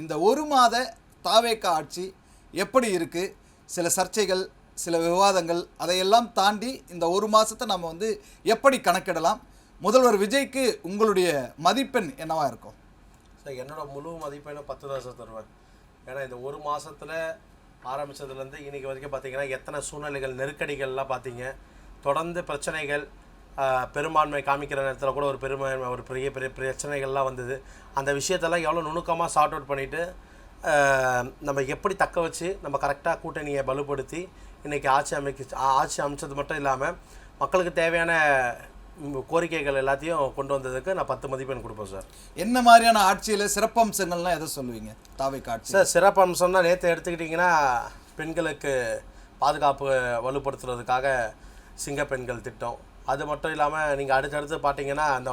இந்த ஒரு மாத தாவேக ஆட்சி எப்படி இருக்கு? சில சர்ச்சைகள், சில விவாதங்கள், அதையெல்லாம் தாண்டி இந்த ஒரு மாசத்தை நம்ம எப்படி கணக்கிடலாம்? முதல்வர் விஜய்க்கு உங்களுடைய மதிப்பெண் என்னவா இருக்கும்? சார், என்னோட முழு மதிப்பெண்ணும் 10 தான் சார் தருவேன். ஏன்னா இந்த ஒரு மாதத்தில் ஆரம்பித்ததுலேருந்து இன்றைக்கி வரைக்கும் பார்த்தீங்கன்னா எத்தனை சூழ்நிலைகள், நெருக்கடிகள்லாம் பார்த்தீங்க. தொடர்ந்து பிரச்சனைகள், பெரும்பான்மை காமிக்கிற நேரத்தில் கூட ஒரு பெரிய பெரிய பிரச்சனைகள்லாம் வந்தது. அந்த விஷயத்தெல்லாம் எவ்வளோ நுணுக்கமாக சார்ட் அவுட் பண்ணிவிட்டு நம்ம எப்படி தக்க வச்சு நம்ம கரெக்டாக கூட்டணியை பலுப்படுத்தி இன்றைக்கி ஆட்சி அமைச்சது மட்டும் இல்லாமல் மக்களுக்கு தேவையான கோரிக்கைகள் எல்லாத்தையும் கொண்டு வந்ததுக்கு நான் 10 மதிப்பெண் கொடுப்பேன் சார். என்ன மாதிரியான ஆட்சியில் சிறப்பம்சங்கள்லாம் எதை சொல்லுவீங்க தாவேக ஆட்சி? சார், சிறப்பம்சம்னா நேற்று எடுத்துக்கிட்டிங்கன்னா பெண்களுக்கு பாதுகாப்பு வலுப்படுத்துறதுக்காக சிங்க பெண்கள் திட்டம். அது மட்டும் இல்லாமல் நீங்கள் அடுத்தடுத்து பார்த்தீங்கன்னா அந்த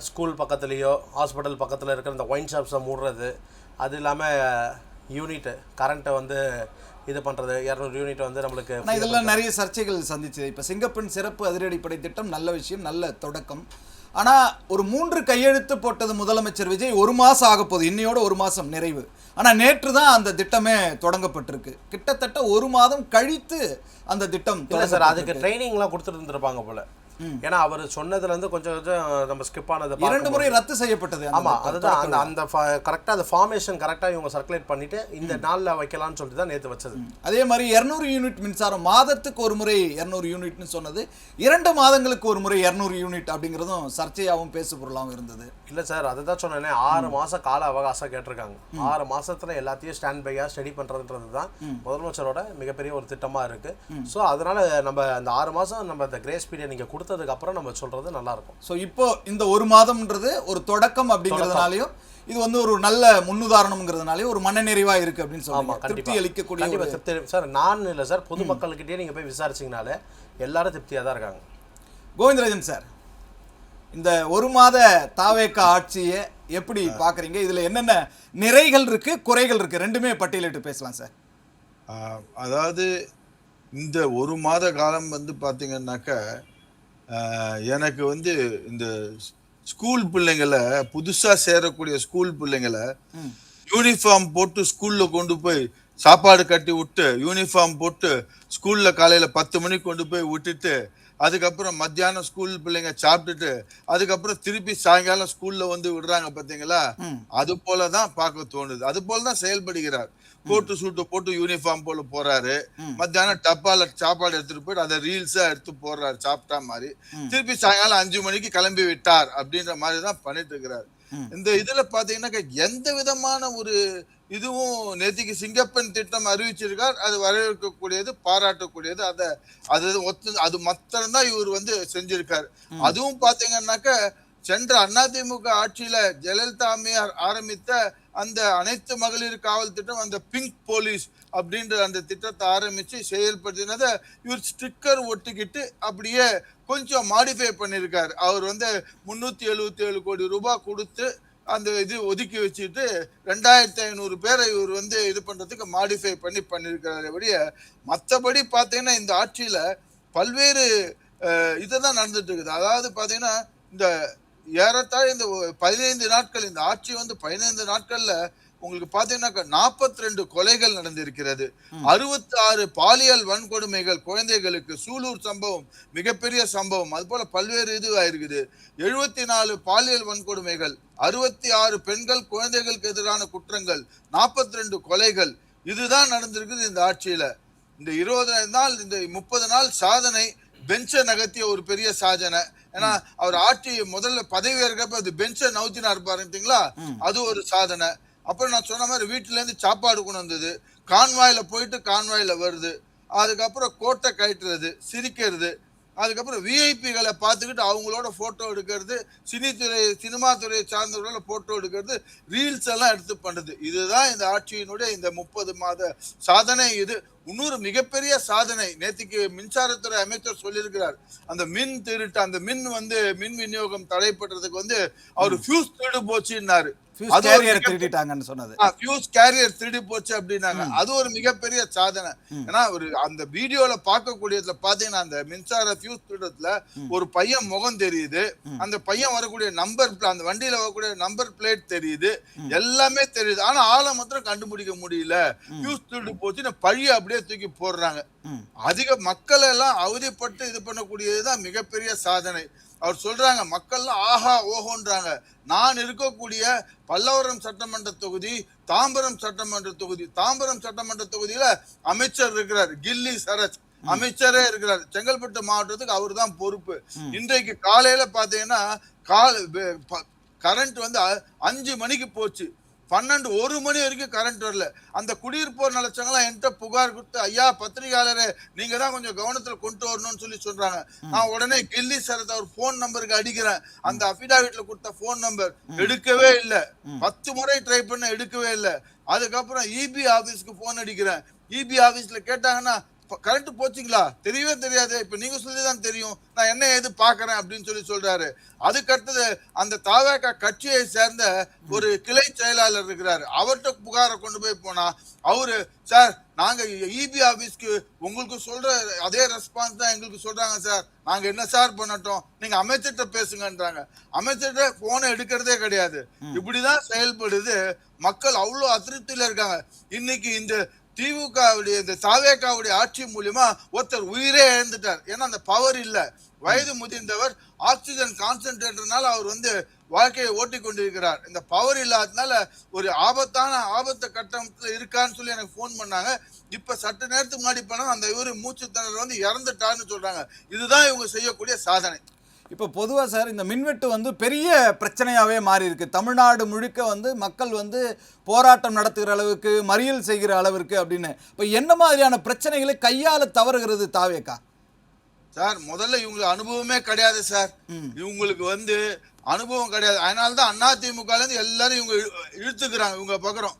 ஸ்கூல் பக்கத்துலேயோ ஹாஸ்பிட்டல் பக்கத்தில் இருக்கிற இந்த ஒயின் ஷாப்ஸை மூடுறது, அது இல்லாமல் யூனிட்டு கரண்ட்டை இது பண்ணுறது, 200 யூனிட் நம்மளுக்கு. இதெல்லாம் நிறைய சர்ச்சைகள் சந்திச்சு. இப்போ சிங்கப்பெண் சிறப்பு அதிரடிப்படை திட்டம் நல்ல விஷயம், நல்ல தொடக்கம். ஆனால் ஒரு 3 கையெழுத்து போட்டது முதலமைச்சர் விஜய். ஒரு மாதம் ஆக போகுது, இன்னையோட ஒரு மாதம் நிறைவு. ஆனால் நேற்று தான் அந்த திட்டமே தொடங்கப்பட்டிருக்கு. கிட்டத்தட்ட ஒரு மாதம் கழித்து அந்த திட்டம். சார், அதுக்கு ட்ரைனிங்லாம் கொடுத்துட்டு இருந்திருப்பாங்க போல. ஏன்னா அவர் சொன்னதுலேருந்து கொஞ்சம் நம்ம ஸ்கிப் ஆனது 2 முறை ரத்து செய்யப்பட்டது. ஆமாம், அதுதான் அந்த கரெக்டாக அந்த ஃபார்மேஷன் கரெக்டாக இவங்க சர்க்குலேட் பண்ணிட்டு இந்த நாளில் வைக்கலாம்னு சொல்லிட்டு தான் நேற்று வச்சது. அதே மாதிரி 200 யூனிட் மின்சாரம் மாதத்துக்கு ஒரு முறை 200 யூனிட்னு சொன்னது 2 மாதங்களுக்கு ஒரு முறை 200 யூனிட் அப்படிங்கிறதும் சர்ச்சையாகவும் பேசு பொருளாகவும் இருந்தது. இல்லை சார், அதை தான் சொன்னேனே, 6 மாதம் கால அவகாசம் கேட்டிருக்காங்க. 6 மாதத்தில் எல்லாத்தையும் ஸ்டாண்ட் பையாக ஸ்டடி பண்ணுறதுன்றது தான் முதலமைச்சரோட மிகப்பெரிய ஒரு திட்டமாக இருக்குது. ஸோ அதனால் நம்ம அந்த 6 மாதம் நம்ம அந்த கிரேஸ் பீரியட் நீங்கள் கொடுத்ததுக்கு அப்புறம் நம்ம சொல்றது நல்லா இருக்கும். ஸோ இப்போ இந்த ஒரு மாதம்ன்றது ஒரு தொடக்கம் அப்படிங்கிறதுனாலையும் இது ஒரு நல்ல முன்னுதாரணம்ங்கிறதுனாலையும் ஒரு மனநிறைவா இருக்கு அப்படின்னு சொல்லுவாங்க. திருப்தி அளிக்கக்கூடிய சார், நான் இல்லை சார், பொதுமக்கள்கிட்டயே நீங்க போய் விசாரிச்சிங்கனாலே எல்லாரும் திருப்தியாக தான் இருக்காங்க. கோவிந்தராஜன் சார், இந்த ஒரு மாத தாவேக ஆட்சியை எப்படி பார்க்குறீங்க? இதில் என்னென்ன நிறைகள் இருக்கு, குறைகள் இருக்கு, ரெண்டுமே பட்டியலிட்டு பேசலாம் சார். அதாவது இந்த ஒரு மாத காலம் பார்த்தீங்கன்னாக்க எனக்கு இந்த ஸ்கூல் பிள்ளைங்களை, புதுசா சேரக்கூடிய ஸ்கூல் பிள்ளைங்களை யூனிஃபார்ம் போட்டு ஸ்கூல்ல கொண்டு போய் சாப்பாடு கட்டி விட்டு, யூனிஃபார்ம் போட்டு ஸ்கூல்ல காலையில 10 மணிக்கு கொண்டு போய் விட்டுட்டு, அதுக்கப்புறம் மத்தியானம் ஸ்கூல் பிள்ளைங்க சாப்பிட்டுட்டு அதுக்கப்புறம் திருப்பி சாயங்காலம் ஸ்கூல்ல விடுறாங்க பாத்தீங்களா? அது போலதான் பார்க்க தோணுது. அது போலதான் செயல்படுகிறார். கோட்டு சூட்டு போட்டு யூனிஃபார்ம் போல போறாரு. மத்தியானம் டப்பால சாப்பாடு எடுத்துட்டு போயிட்டு அதை ரீல்ஸா எடுத்து போடுறாரு சாப்பிட்டா மாதிரி. திருப்பி சாயங்காலம் 5 மணிக்கு கிளம்பி விட்டார் அப்படின்ற மாதிரிதான் பண்ணிட்டு இருக்கிறாரு. இந்த இதுல பாத்தீங்கன்னா எந்த விதமான ஒரு இதுவும் நேத்திக்கு சிங்கப்பெண் திட்டம் அறிவிச்சிருக்கார். அது வரவேற்கக்கூடியது, பாராட்டக்கூடியது. அது மாத்திரம்தான் இவர் செஞ்சிருக்காரு. அதுவும் பாத்தீங்கன்னாக்க சென்ற அதிமுக ஆட்சியில ஜெயலலிதா அம்மையார் ஆரம்பித்த அந்த அனைத்து மகளிர் காவல் திட்டம், அந்த பிங்க் போலீஸ் அப்படின்ற அந்த திட்டத்தை ஆரம்பிச்சு செயல்படுத்தினதை இவர் ஸ்டிக்கர் ஒட்டிக்கிட்டு அப்படியே கொஞ்சம் மாடிஃபை பண்ணியிருக்காரு. அவர் 377 கோடி ரூபாய் கொடுத்து அந்த இது ஒதுக்கி வச்சுட்டு 2500 பேரை இவர் இது பண்றதுக்கு மாடிஃபை பண்ணியிருக்கிறாரு. மற்றபடி பார்த்தீங்கன்னா இந்த ஆட்சியில பல்வேறு இதுதான் நடந்துட்டு இருக்குது. அதாவது பார்த்தீங்கன்னா இந்த ஏறத்தாழ இந்த 15 நாட்கள் இந்த ஆட்சி 15 நாட்கள்ல உங்களுக்கு பாத்தீங்கன்னாக்க 42 கொலைகள் நடந்திருக்கிறது. 66 பாலியல் வன்கொடுமைகள் குழந்தைகளுக்கு, சூலூர் சம்பவம் மிகப்பெரிய சம்பவம், அது போல பல்வேறு இது ஆயிருக்குது. 74 பாலியல் வன்கொடுமைகள், 66 பெண்கள் குழந்தைகளுக்கு எதிரான குற்றங்கள், 42 கொலைகள், இதுதான் நடந்திருக்குது இந்த ஆட்சியில. இந்த 25 நாள், இந்த 30 நாள் சாதனை பெஞ்சை நகர்த்திய ஒரு பெரிய சாதனை. ஏன்னா அவர் ஆட்சி முதல்ல பதவி ஏற்கப்ப அது பெஞ்சை நவுத்தினார் பாருங்களா, அது ஒரு சாதனை. அப்புறம் நான் சொன்ன மாதிரி வீட்டுல இருந்து சாப்பாடு கொண்டு வந்தது, கான்வாயில போயிட்டு கான்வாயில வருது, அதுக்கப்புறம் கோட்டை கட்டுறது, சிரிக்கிறது, அதுக்கப்புறம் விஐபிகளை பார்த்துக்கிட்டு அவங்களோட போட்டோ எடுக்கிறது, சினிமா துறையை சார்ந்தவர்களோட போட்டோ எடுக்கிறது, ரீல்ஸ் எல்லாம் எடுத்து பண்றது. இதுதான் இந்த ஆட்சியினுடைய இந்த 30 மாத சாதனை. இது இன்னொரு மிகப்பெரிய சாதனை. நேற்றுக்கு மின்சாரத்துறை அமைச்சர் சொல்லியிருக்கிறார், அந்த மின் திருட்டு, அந்த மின் விநியோகம் தடைப்பட்டதுக்கு அவர் ஃபியூஸ் திருடு போச்சுன்னாரு. ஃபியூஸ் அது ஒரு கேரியரை திருடிட்டாங்கன்னு சொன்னது. ஃபியூஸ் கேரியர் திருடி போச்சு அப்படின்னாங்க. அது ஒரு மிகப்பெரிய சாதனை. ஏன்னா ஒரு அந்த வீடியோல பார்க்கக்கூடியதுல பாத்தீங்கன்னா அந்த மின்சார ஃபியூஸ் திருடத்துல ஒரு பையன் முகம் தெரியுது, அந்த பையன் வரக்கூடிய அந்த வண்டியில வரக்கூடிய நம்பர் பிளேட் தெரியுது, எல்லாமே தெரியுது. ஆனா ஆளை மாத்திரம் கண்டுபிடிக்க முடியல. ஃபியூஸ் திருடு போச்சுன்னு பழிய அப்படியே தூக்கி போடுறாங்க. அதிக மக்கள் எல்லாம் அவதிப்பட்டு இது பண்ணக்கூடியதுதான் மிகப்பெரிய சாதனை. அவர் சொல்றாங்க மக்கள்லாம் ஆஹா ஓஹோன்றாங்க. நான் இருக்கக்கூடிய பல்லவரம் சட்டமன்ற தொகுதி, தாம்பரம் சட்டமன்ற தொகுதியில அமைச்சர் இருக்கிறார், கில்லி சரத் அமைச்சரே இருக்கிறார். செங்கல்பட்டு மாவட்டத்துக்கு அவர் தான் பொறுப்பு. இன்றைக்கு காலையில பாத்தீங்கன்னா கரண்ட் வந்து 5 மணிக்கு போச்சு, 1 மணி வரைக்கும் கரண்ட் வரல. அந்த குடியிருப்போர் நலச்சங்கலாம் என்கிட்ட புகார் கொடுத்து, ஐயா பத்திரிகையாளரே நீங்க தான் கொஞ்சம் கவனத்துல கொண்டு வரணும்னு சொல்றாங்க. நான் உடனே கில்லி சரத் அவர் போன் நம்பருக்கு அடிக்கிறேன். அந்த அபிடாவிட்ல கொடுத்த போன் நம்பர் எடுக்கவே இல்லை. 10 முறை ட்ரை பண்ண எடுக்கவே இல்லை. அதுக்கப்புறம் இபி ஆபீஸ்க்கு போன் அடிக்கிறேன். இபி ஆபீஸ்ல கேட்டாங்கன்னா கரண்ட் போச்சுங்களா, தெரியவே தெரியாது, இப்ப நீங்க சொல்லிதான் தெரியும், நான் என்ன ஏது பாக்குறேன் அப்படின்னு சொல்றாரு. அதுக்கு அடுத்தது அந்த தாவேகா கட்சியை சேர்ந்த ஒரு கிளை செயலாளர் இருக்கிறாரு, அவர்கிட்ட புகாரை கொண்டு போய் போனா அவரு சார் நாங்க இபி ஆபீஸ்க்கு உங்களுக்கு சொல்ற அதே ரெஸ்பான்ஸ் தான் எங்களுக்கு சொல்றாங்க சார், நாங்க என்ன சார் பண்ணட்டும், நீங்க அமைச்சர்கிட்ட பேசுங்கன்றாங்க. அமைச்சர்கிட்ட போனை எடுக்கிறதே கிடையாது. இப்படிதான் செயல்படுது. மக்கள் அவ்வளவு அதிருப்தியில இருக்காங்க. இன்னைக்கு இந்த திமுகவுடைய இந்த தாவேகாவுடைய ஆட்சி மூலியமா ஒருத்தர் உயிரே இழந்துட்டார். ஏன்னா அந்த பவர் இல்ல, வயது முதிர்ந்தவர், ஆக்சிஜன் கான்சென்ட்ரேட்டர்னால அவர் வந்து வாழ்க்கையை ஓட்டி கொண்டிருக்கிறார். இந்த பவர் இல்லாததுனால ஒரு ஆபத்து கட்டத்துல இருக்கான்னு சொல்லி எனக்கு போன் பண்ணாங்க. இப்ப சற்று நேரத்துக்கு முன்னாடி பண்ண அந்த இவரு மூச்சு திணறல் வந்து இறந்துட்டான்னு சொல்றாங்க. இதுதான் இவங்க செய்யக்கூடிய சாதனை. இப்போ பொதுவாக சார் இந்த மின்வெட்டு வந்து பெரிய பிரச்சனையாகவே மாறி இருக்கு. தமிழ்நாடு முழுக்க வந்து மக்கள் வந்து போராட்டம் நடத்துகிற அளவுக்கு, மறியல் செய்கிற அளவிற்கு அப்படின்னு. இப்போ என்ன மாதிரியான பிரச்சனைகளை கையாள தவறுகிறது தாவேகா? சார் முதல்ல இவங்களுக்கு அனுபவமே கிடையாது சார். இவங்களுக்கு வந்து அனுபவம் கிடையாது. அதனாலதான் அதிமுக இருந்து எல்லாரும் இவங்க இழுத்துக்கிறாங்க. இவங்க பாக்குறோம்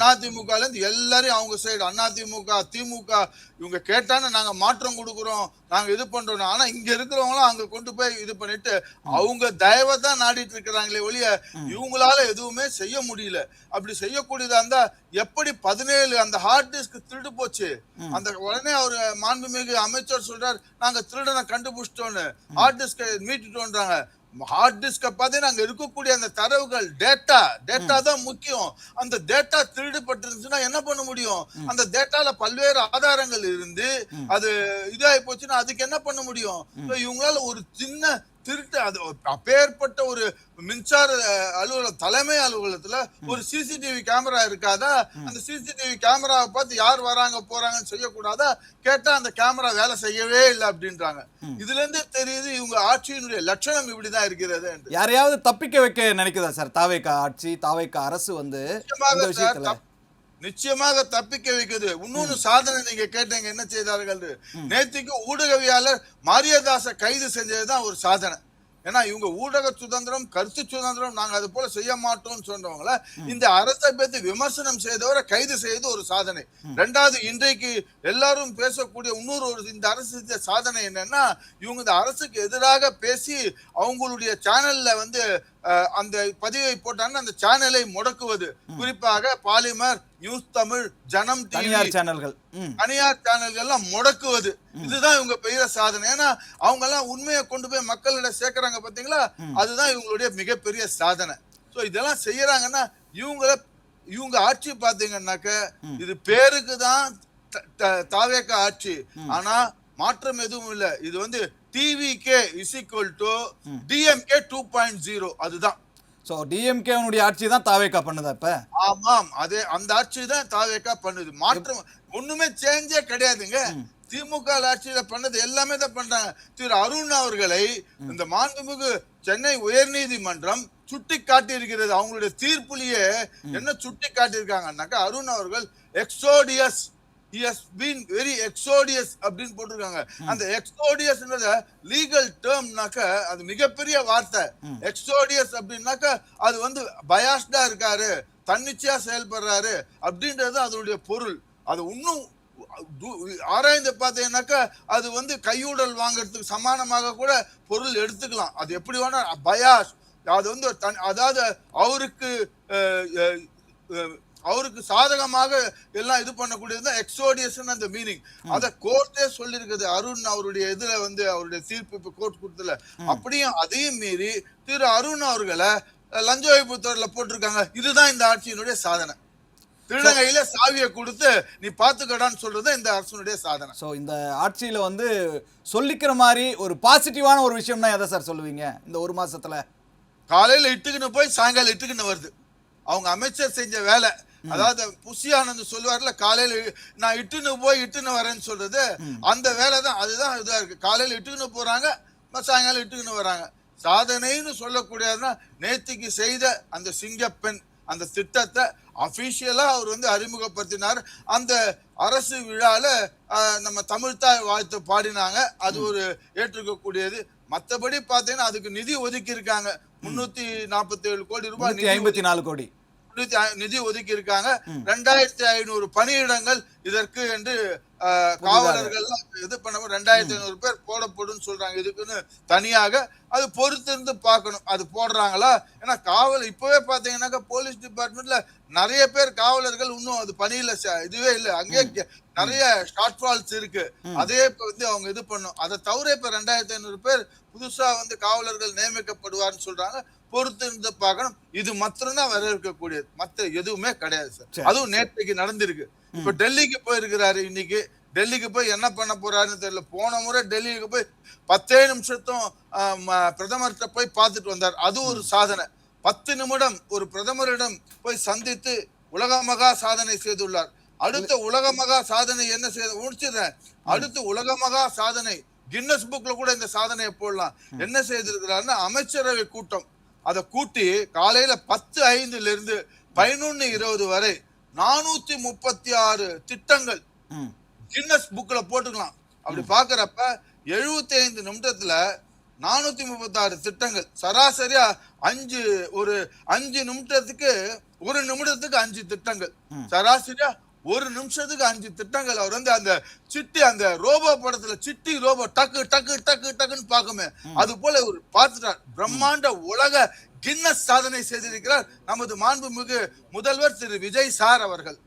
அதிமுக இருந்து எல்லாரையும் அவங்க சைடு, அதிமுக திமுக இவங்க கேட்டான்னு நாங்க மாற்றம் கொடுக்குறோம், நாங்க இது பண்றோம். ஆனா இங்க இருக்கிறவங்களும் அங்க கொண்டு போய் இது பண்ணிட்டு அவங்க தயவை தான் நாடிட்டு இருக்கிறாங்களே ஒழிய இவங்களால எதுவுமே செய்ய முடியல. அப்படி செய்யக்கூடியதா இருந்தா எப்படி 17 அந்த ஹார்ட் டிஸ்க் திருடு போச்சு, அந்த உடனே அவரு மாண்புமிகு அமைச்சர் சொல்றாரு நாங்க திருடனை கண்டுபிடிச்சிட்டோன்னு, ஹார்ட் டிஸ்கை மீட்டுட்டோன்றாங்க. ஹார்ட் டிஸ்க பார்த்தீங்கன்னா அங்க இருக்கக்கூடிய அந்த தரவுகள் டேட்டா தான் முக்கியம். அந்த டேட்டா திருடுபட்டிருந்துச்சுன்னா என்ன பண்ண முடியும்? அந்த டேட்டால பல்வேறு ஆதாரங்கள் இருந்து அது இதாகி போச்சுன்னா அதுக்கு என்ன பண்ண முடியும்? இவங்களால ஒரு சின்ன திருட்டு, அது அப்பேற்பட்ட ஒரு மின்சார தலைமை அலுவலகத்துல ஒரு சிசிடிவி கேமரா இருக்காதா? அந்த சிசிடிவி கேமராவை பார்த்து யார் வராங்க போறாங்கன்னு செய்யக்கூடாதா? கேட்டா அந்த கேமரா வேலை செய்யவே இல்லை அப்படின்றாங்க. இதுல இருந்து தெரியுது இவங்க ஆட்சியினுடைய லட்சணம் இப்படிதான் இருக்கிறது. யாரையாவது தப்பிக்க வைக்க நினைக்குதா சார் தாவேகா ஆட்சி, தாவேகா அரசு வந்து நிச்சயமாக தப்பிக்க வைக்குது. இன்னொன்னு சாதனை நீங்க கேட்டீங்க என்ன செய்தார்கள். நேத்திக்கு ஊடகவியாளர் மாரியதாச கைது செஞ்சதுதான் ஒரு சாதனை. ஏன்னா இவங்க ஊடக சுதந்திரம், கருத்து சுதந்திரம் நாங்க அது போல செய்ய மாட்டோம்னு சொன்னவங்கள இந்த அரசை பத்தி விமர்சனம் செய்தவரை கைது செய்து ஒரு சாதனை. ரெண்டாவது இன்றைக்கு எல்லாரும் பேசக்கூடிய இன்னொரு இந்த அரசு செஞ்ச சாதனை என்னன்னா, இவங்க இந்த அரசுக்கு எதிராக பேசி அவங்களுடைய சேனல்ல வந்து அந்த பதிவை போட்டாங்கன்னா அந்த சேனலை முடக்குவது. குறிப்பாக பாலிமர், நியூஸ் தமிழ், ஜனம் டிவி, தனியார் சேனல்கள் எல்லாம் முடக்குவது. இதுதான் இவங்க பெரிய சாதனை. ஏன்னா அவங்க எல்லாம் உண்மையை கொண்டு போய் மக்களிடம் சேர்க்கிறாங்க பாத்தீங்களா, அதுதான் இவங்களுடைய மிகப்பெரிய சாதனை. சோ இதெல்லாம் செய்யறாங்கன்னா இவங்க ஆட்சி பாத்தீங்கன்னாக்க இது பேருக்கு தான் தாவேகா ஆட்சி, ஆனா மாற்றம் எதுவும் இல்லை. இது வந்து TVK is equal to DMK 2.0 அதுதான். சோ டிஎம்கே உடைய ஆட்சி தான் தாவேகா பண்ணுதா இப்ப? ஆமாம், அதே அந்த ஆட்சி தான் தாவேகா பண்ணுது. மாற்றம் ஒண்ணுமே சேஞ்சே கிடையாதுங்க. திமுக ஆட்சியில பண்ணது எல்லாமே தான் பண்றாங்க. திரு அருண் அவர்களை இந்த மாண்புமிகு சென்னை உயர்நீதிமன்றம் சுட்டி காட்டி இருக்கிறது. அவங்களுடைய தீர்ப்புலயே என்ன சுட்டி காட்டி இருக்காங்கன்னாக்கா, அருண் அவர்கள் எக்ஸோடியஸ், he has been very exodious அப்படின்னு போட்டிருக்காங்க. அந்த எக்ஸோடியஸ்ன்றத லீகல் டேர்ம்னாக்க அது மிகப்பெரிய வார்த்தை. எக்ஸோடியஸ் அப்படின்னாக்க அது வந்து பயாஸ்டா இருக்காரு, தன்னிச்சையா செயல்படுறாரு அப்படின்றது அதனுடைய பொருள். அது இன்னும் ஆராய்ந்து பார்த்தீங்கன்னாக்கா அது வந்து கையூடல் வாங்கறதுக்கு சமானமாக கூட பொருள் எடுத்துக்கலாம். அது எப்படி வேணா பயாஸ், அது வந்து அதாவது அவருக்கு அவருக்கு சாதகமாக எல்லாம் இது பண்ணக்கூடியது எக்ஸோடியஸ் அந்த மீனிங். அத கோர்ட்டே சொல்லியிருக்குது. அருண் அவருடைய இதுல வந்து அவருடைய தீர்ப்பு இப்ப கோர்ட் கொடுத்தல அப்படியும் அதையும் மீறி திரு அருண் அவர்களை லஞ்ச ஒழிப்பு துறையில போட்டிருக்காங்க. இதுதான் இந்த ஆட்சியினுடைய சாதனை. திருநங்கையில சாவியை கொடுத்து நீ பாத்துக்கடான்னு சொல்றது இந்த அரசனுடைய சாதனை. சோ இந்த ஆட்சியில வந்து சொல்லிக்கிற மாதிரி ஒரு பாசிட்டிவான ஒரு விஷயம்னா எதை சார் சொல்லுவீங்க இந்த ஒரு மாசத்துல? காலையில இட்டுக்குன்னு போய் சாயங்காலம் இட்டுக்குன்னு வருது. அவங்க அமைச்சர் செஞ்ச வேலை. அதாவது புஷி ஆனந்த் சொல்லுவார்ல, காலையில நான் இட்டுன்னு போய் இட்டுன்னு வரேன்னு சொல்றது அந்த வேலை தான். அதுதான் இதா இருக்கு. காலையில இட்டுக்குன்னு போறாங்க, சாயங்காலம் இட்டுக்குன்னு வராங்க. சாதனைன்னு சொல்லக்கூடியதுன்னா நேத்திக்கு செய்த அந்த சிங்கப்பெண் அந்த திட்டத்தை அபிஷியலா அவர் வந்து அறிமுகப்படுத்தினார். அந்த அரசு விழால நம்ம தமிழ்தாய் வாழ்த்து பாடினாங்க. அது ஒரு ஏற்றுக்கக்கூடியது. மற்றபடி பார்த்தீங்கன்னா அதுக்கு நிதி ஒதுக்கி இருக்காங்க. 347 கோடி ரூபாய், 54 கோடி நிதி ஒதுக்கி இருக்காங்க. 2500 பணியிடங்கள் இதற்கு என்று காவலர்கள் இது பண்ண 2500 பேர் போடப்படும் சொல்றாங்க. இதுக்குன்னு தனியாக அது பொறுத்திருந்து பார்க்கணும் அது போடுறாங்களா. ஏன்னா காவல் இப்பவே பாத்தீங்கன்னாக்கா போலீஸ் டிபார்ட்மெண்ட்ல நிறைய பேர் காவலர்கள் இன்னும் அது பணியில இதுவே இல்லை. அங்கேயே நிறைய ஷார்ட் ஃபால்ஸ் இருக்கு. அதே வந்து அவங்க இது பண்ணும். அதை தவிர இப்ப 2500 பேர் புதுசா வந்து காவலர்கள் நியமிக்கப்படுவார்னு சொல்றாங்க. பொறுத்து இருந்து பார்க்கணும். இது மாத்திரம்தான் வரவேற்கக்கூடியது, மற்ற எதுவுமே கிடையாது சார். அதுவும் நேற்றைக்கு நடந்திருக்கு. இப்ப டெல்லிக்கு போயிருக்கிறாரு. இன்னைக்கு டெல்லிக்கு போய் என்ன பண்ண போறாருன்னு தெரியல. போன முறை டெல்லிக்கு போய் 10 நிமிஷத்தும் பிரதமர்கிட்ட போய் பார்த்துட்டு வந்தார். அது ஒரு சாதனை. 10 நிமிடம் ஒரு பிரதமரிடம் போய் சந்தித்து உலக மகா சாதனை செய்துள்ளார். அடுத்த உலக மகா சாதனை என்ன செய்ய முடிச்சிடுறேன். அடுத்து உலக மகா சாதனை கின்னஸ் புக்ல கூட இந்த சாதனையை போடலாம். என்ன செய்திருக்கிறாருன்னா அமைச்சரவை கூட்டம் அதை கூட்டி காலையில 10:05 இருந்து 11:20 வரை 436 திட்டங்கள் கின்னஸ் புக்ல போட்டுக்கலாம். அப்படி பாக்குறப்ப 75 நிமிடத்துல 436 திட்டங்கள். சராசரியா 5 நிமிடத்துக்கு 5 திட்டங்கள். சராசரியா 1 நிமிஷத்துக்கு 5 திட்டங்கள். அவர் வந்து அந்த சிட்டி அந்த ரோபோ படத்துல சிட்டி ரோபோ டக்கு டக்கு டக்கு டக்குன்னு பாக்குமே அது போல ஒரு பார்த்துட்டார். பிரம்மாண்ட உலக கின்னஸ் சாதனை செய்திருக்கிறார் நமது மாண்புமிகு முதல்வர் திரு விஜய் சார் அவர்கள்.